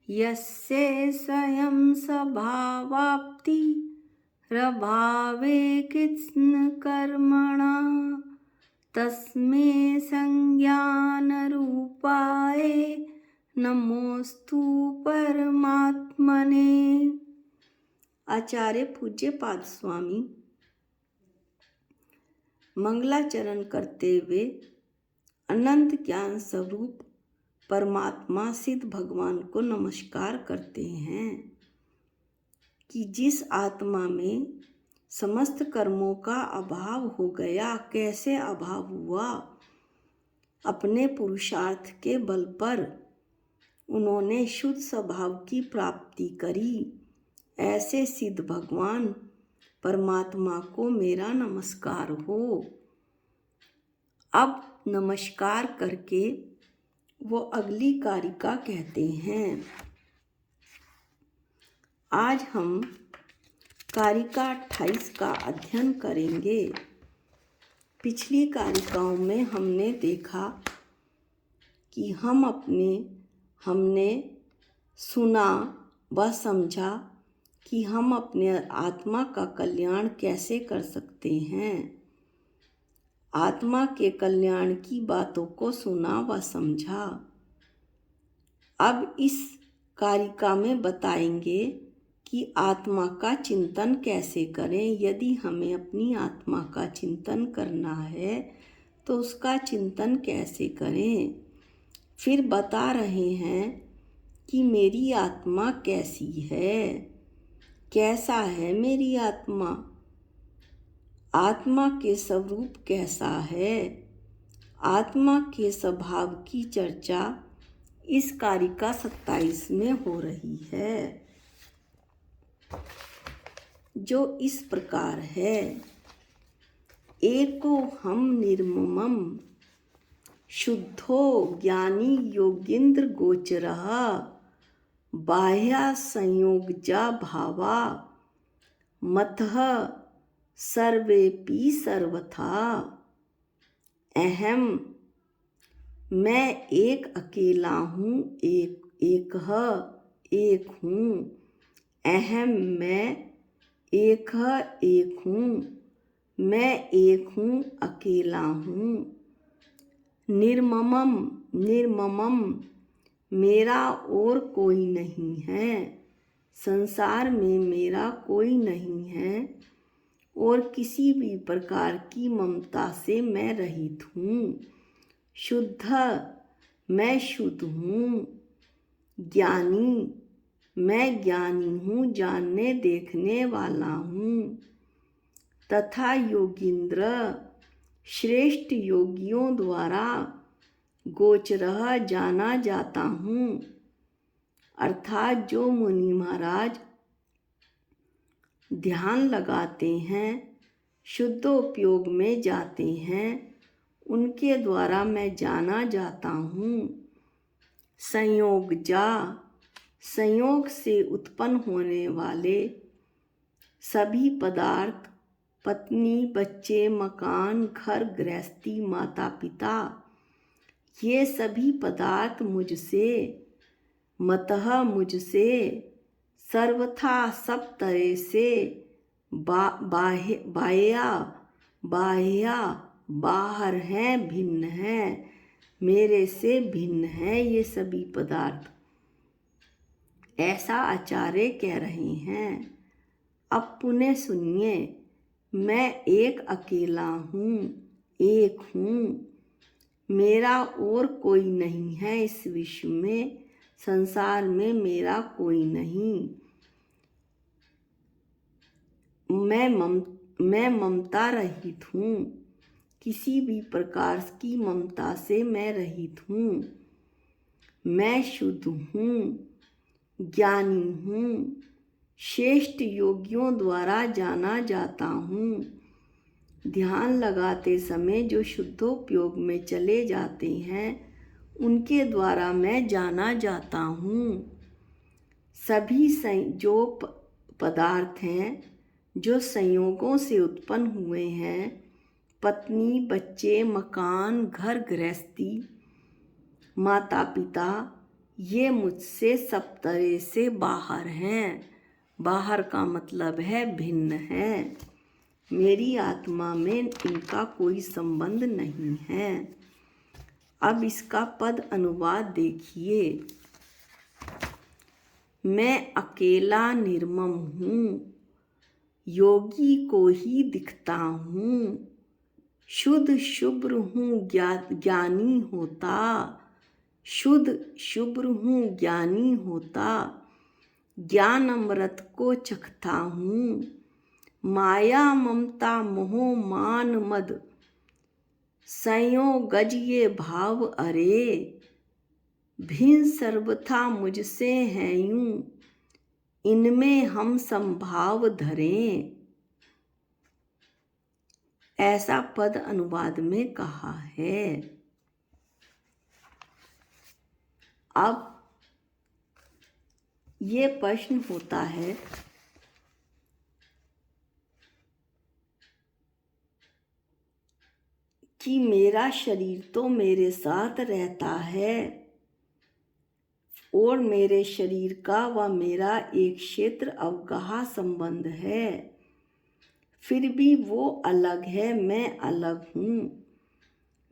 यस्य स्वयं स्वभावाप्ति रभावे कृत्स्न कर्मणा तस्मै संज्ञानरूपाय नमोस्तु परमात्मने। आचार्य पूज्य पाद स्वामी मंगलाचरण करते हुए अनंत ज्ञान स्वरूप परमात्मा सिद्ध भगवान को नमस्कार करते हैं कि जिस आत्मा में समस्त कर्मों का अभाव हो गया, कैसे अभाव हुआ? अपने पुरुषार्थ के बल पर उन्होंने शुद्ध स्वभाव की प्राप्ति करी। ऐसे सिद्ध भगवान परमात्मा को मेरा नमस्कार हो। अब नमस्कार करके वो अगली कारिका कहते हैं। आज हम कारिका 28 का अध्ययन करेंगे। पिछली कारिकाओं में हमने देखा कि हमने सुना व समझा कि हम अपने आत्मा का कल्याण कैसे कर सकते हैं। आत्मा के कल्याण की बातों को सुना व समझा। अब इस कारिका में बताएंगे कि आत्मा का चिंतन कैसे करें। यदि हमें अपनी आत्मा का चिंतन करना है तो उसका चिंतन कैसे करें। फिर बता रहे हैं कि मेरी आत्मा कैसी है, कैसा है मेरी आत्मा, आत्मा के स्वरूप कैसा है। आत्मा के स्वभाव की चर्चा इस कारिका 27 में हो रही है, जो इस प्रकार है। एको हम निर्ममम शुद्धो ज्ञानी योगींद्र गोचरः बाह्या संयोगजा भावा मतः सर्वेपि सर्वथा। अहम मैं एक अकेला हूँ, एक हूँ। अहम मैं एक हूँ, मैं एक हूँ, अकेला हूँ। निर्ममम मेरा और कोई नहीं है। संसार में मेरा कोई नहीं है और किसी भी प्रकार की ममता से मैं रहित हूँ। शुद्ध मैं शुद्ध हूँ। ज्ञानी मैं ज्ञानी हूँ, जानने देखने वाला हूँ। तथा योगींद्र श्रेष्ठ योगियों द्वारा गोचरः जाना जाता हूँ। अर्थात जो मुनि महाराज ध्यान लगाते हैं, शुद्धोपयोग में जाते हैं, उनके द्वारा मैं जाना जाता हूँ। संयोग से उत्पन्न होने वाले सभी पदार्थ, पत्नी, बच्चे, मकान, घर गृहस्थी, माता पिता, ये सभी पदार्थ मुझसे सर्वथा सब तरह से बाहर हैं, भिन्न हैं, मेरे से भिन्न हैं ये सभी पदार्थ। ऐसा आचार्य कह रहे हैं। अब पुनः सुनिए। मैं एक अकेला हूँ, एक हूँ, मेरा और कोई नहीं है। इस विश्व में, संसार में मेरा कोई नहीं। मैं ममता रहित हूँ, किसी भी प्रकार की ममता से मैं रहित हूँ। मैं शुद्ध हूँ, ज्ञानी हूँ, श्रेष्ठ योगियों द्वारा जाना जाता हूँ। ध्यान लगाते समय जो शुद्धोपयोग में चले जाते हैं, उनके द्वारा मैं जाना जाता हूँ। सभी जो पदार्थ हैं, जो संयोगों से उत्पन्न हुए हैं, पत्नी, बच्चे, मकान, घर गृहस्थी, माता पिता, ये मुझसे सब तरह से बाहर हैं। बाहर का मतलब है भिन्न है। मेरी आत्मा में इनका कोई संबंध नहीं है। अब इसका पद अनुवाद देखिए। मैं अकेला निर्मम हूँ, योगी को ही दिखता हूँ। शुद्ध शुभ्र हूँ ज्ञानी होता, शुद्ध शुभ्र हूँ ज्ञानी होता। ज्ञान अमृत को चखता हूँ। माया ममता मोह मान मद, संयोग गज ये भाव अरे। भिन्न सर्वथा मुझसे हैं यूं, इनमें हम संभाव धरें। ऐसा पद अनुवाद में कहा है। अब ये प्रश्न होता है कि मेरा शरीर तो मेरे साथ रहता है और मेरे शरीर का व मेरा एक क्षेत्र अवगाह संबंध है, फिर भी वो अलग है, मैं अलग हूँ।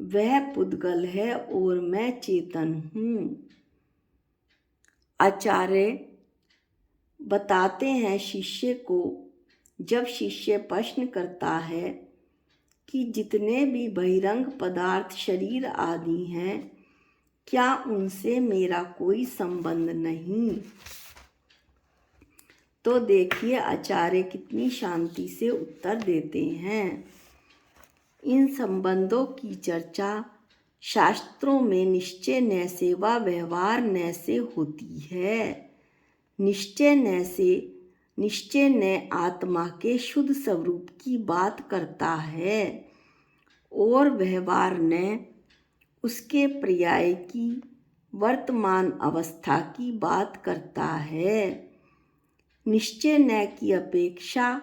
वह पुद्गल है और मैं चेतन हूँ। आचार्य बताते हैं शिष्य को, जब शिष्य प्रश्न करता है कि जितने भी बहिरंग पदार्थ शरीर आदि हैं, क्या उनसे मेरा कोई संबंध नहीं? तो देखिए आचार्य कितनी शांति से उत्तर देते हैं। इन संबंधों की चर्चा शास्त्रों में निश्चय न से व व्यवहार न से होती है। निश्चय न आत्मा के शुद्ध स्वरूप की बात करता है और व्यवहार न उसके पर्याय की वर्तमान अवस्था की बात करता है। निश्चय न की अपेक्षा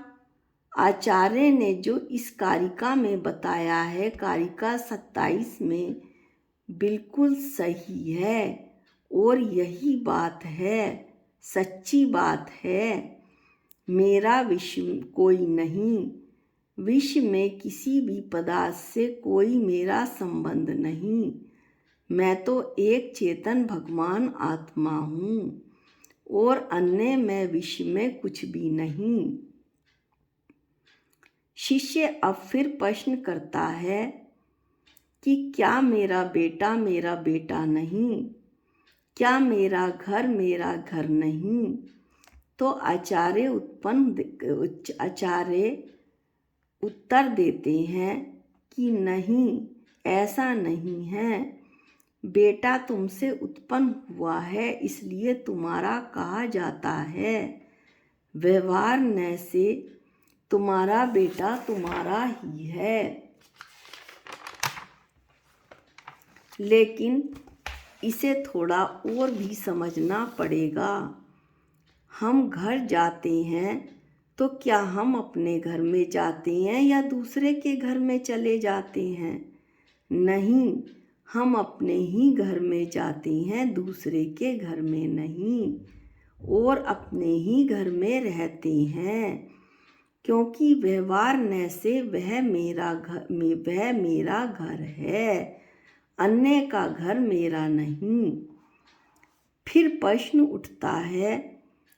आचार्य ने जो इस कारिका में बताया है, कारिका 27 में, बिल्कुल सही है और यही बात है, सच्ची बात है। मेरा विषय कोई नहीं, विश्व में किसी भी पदार्थ से कोई मेरा संबंध नहीं। मैं तो एक चेतन भगवान आत्मा हूँ और अन्य मैं विश्व में कुछ भी नहीं। शिष्य अब फिर प्रश्न करता है कि क्या मेरा बेटा नहीं? क्या मेरा घर नहीं? तो आचार्य उत्तर देते हैं कि नहीं, ऐसा नहीं है। बेटा तुमसे उत्पन्न हुआ है, इसलिए तुम्हारा कहा जाता है। व्यवहार न से तुम्हारा बेटा तुम्हारा ही है। लेकिन इसे थोड़ा और भी समझना पड़ेगा। हम घर जाते हैं तो क्या हम अपने घर में जाते हैं या दूसरे के घर में चले जाते हैं? नहीं, हम अपने ही घर में जाते हैं, दूसरे के घर में नहीं, और अपने ही घर में रहते हैं, क्योंकि व्यवहार न से वह मेरा घर है, अन्य का घर मेरा नहीं। फिर प्रश्न उठता है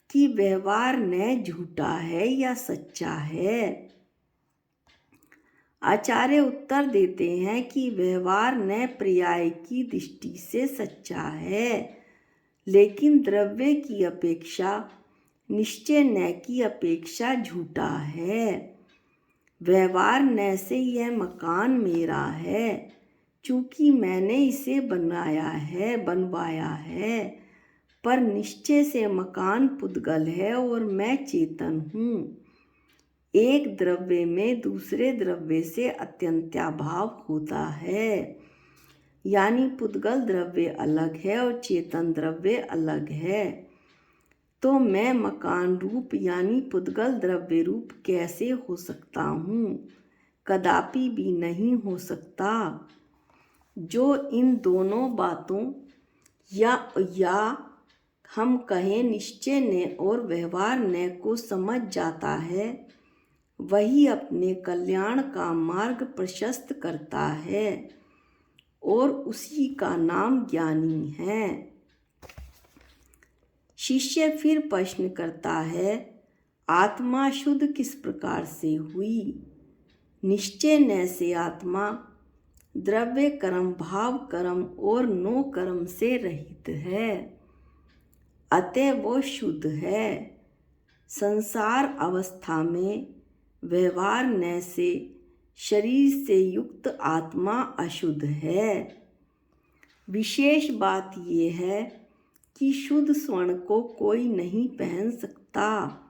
कि व्यवहार न झूठा है या सच्चा है? आचार्य उत्तर देते हैं कि व्यवहार न पर्याय की दृष्टि से सच्चा है, लेकिन द्रव्य की अपेक्षा निश्चय न की अपेक्षा झूठा है। व्यवहार न से यह मकान मेरा है, चूँकि मैंने इसे बनवाया है, पर निश्चय से मकान पुद्गल है और मैं चेतन हूँ। एक द्रव्य में दूसरे द्रव्य से अत्यंताभाव होता है, यानी पुद्गल द्रव्य अलग है और चेतन द्रव्य अलग है। तो मैं मकान रूप यानी पुद्गल द्रव्य रूप कैसे हो सकता हूँ? कदापि भी नहीं हो सकता। जो इन दोनों बातों या हम कहें निश्चय ने और व्यवहार ने को समझ जाता है, वही अपने कल्याण का मार्ग प्रशस्त करता है और उसी का नाम ज्ञानी है। शिष्य फिर प्रश्न करता है, आत्मा शुद्ध किस प्रकार से हुई? निश्चय न से आत्मा द्रव्य कर्म, भाव कर्म और नो कर्म से रहित है, अतः वो शुद्ध है। संसार अवस्था में व्यवहार न से शरीर से युक्त आत्मा अशुद्ध है। विशेष बात यह है कि शुद्ध स्वर्ण को कोई नहीं पहन सकता।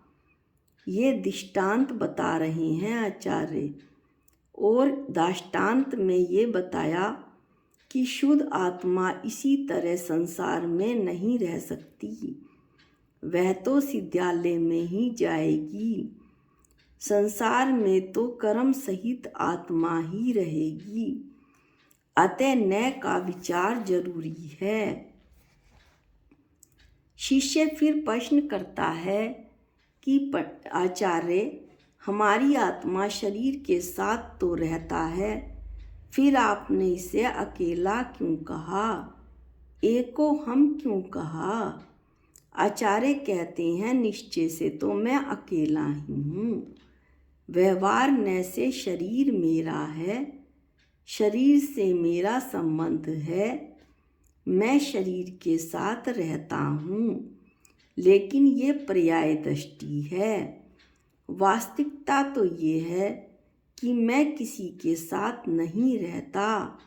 ये दृष्टांत बता रहे हैं आचार्य, और दृष्टांत में ये बताया कि शुद्ध आत्मा इसी तरह संसार में नहीं रह सकती, वह तो सिद्धालय में ही जाएगी। संसार में तो कर्म सहित आत्मा ही रहेगी, अतः न का विचार जरूरी है। शिष्य फिर प्रश्न करता है कि आचार्य, हमारी आत्मा शरीर के साथ तो रहता है, फिर आपने इसे अकेला क्यों कहा? एको हम क्यों कहा? आचार्य कहते हैं, निश्चय से तो मैं अकेला ही हूँ। व्यवहार न से शरीर मेरा है, शरीर से मेरा संबंध है, मैं शरीर के साथ रहता हूँ, लेकिन ये पर्याय दृष्टि है। वास्तविकता तो ये है कि मैं किसी के साथ नहीं रहता,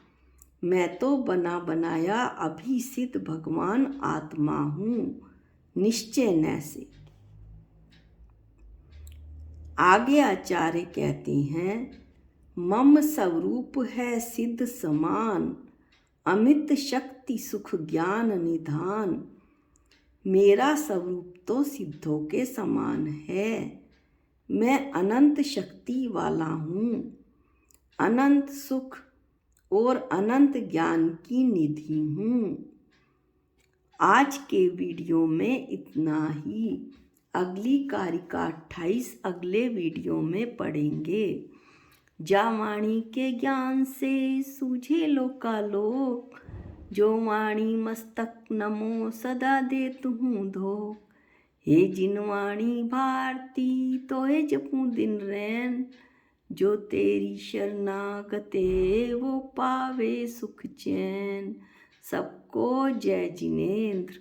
मैं तो बना बनाया अभिसिद्ध भगवान आत्मा हूँ, निश्चय न से। आगे आचार्य कहते हैं, मम स्वरूप है सिद्ध समान, अमित शक्ति सुख ज्ञान निधान। मेरा स्वरूप तो सिद्धों के समान है, मैं अनंत शक्ति वाला हूँ, अनंत सुख और अनंत ज्ञान की निधि हूँ। आज के वीडियो में इतना ही। अगली कारिका 28 अगले वीडियो में पढ़ेंगे। जा वाणी के ज्ञान से सूझे लोकालोक, जो वाणी मस्तक नमो सदा देतु हूँ धो। हे जिन वाणी भारती तोहे जपूं दिन रैन, जो तेरी शरणागते वो पावे सुख चैन। सबको जय जिनेंद्र।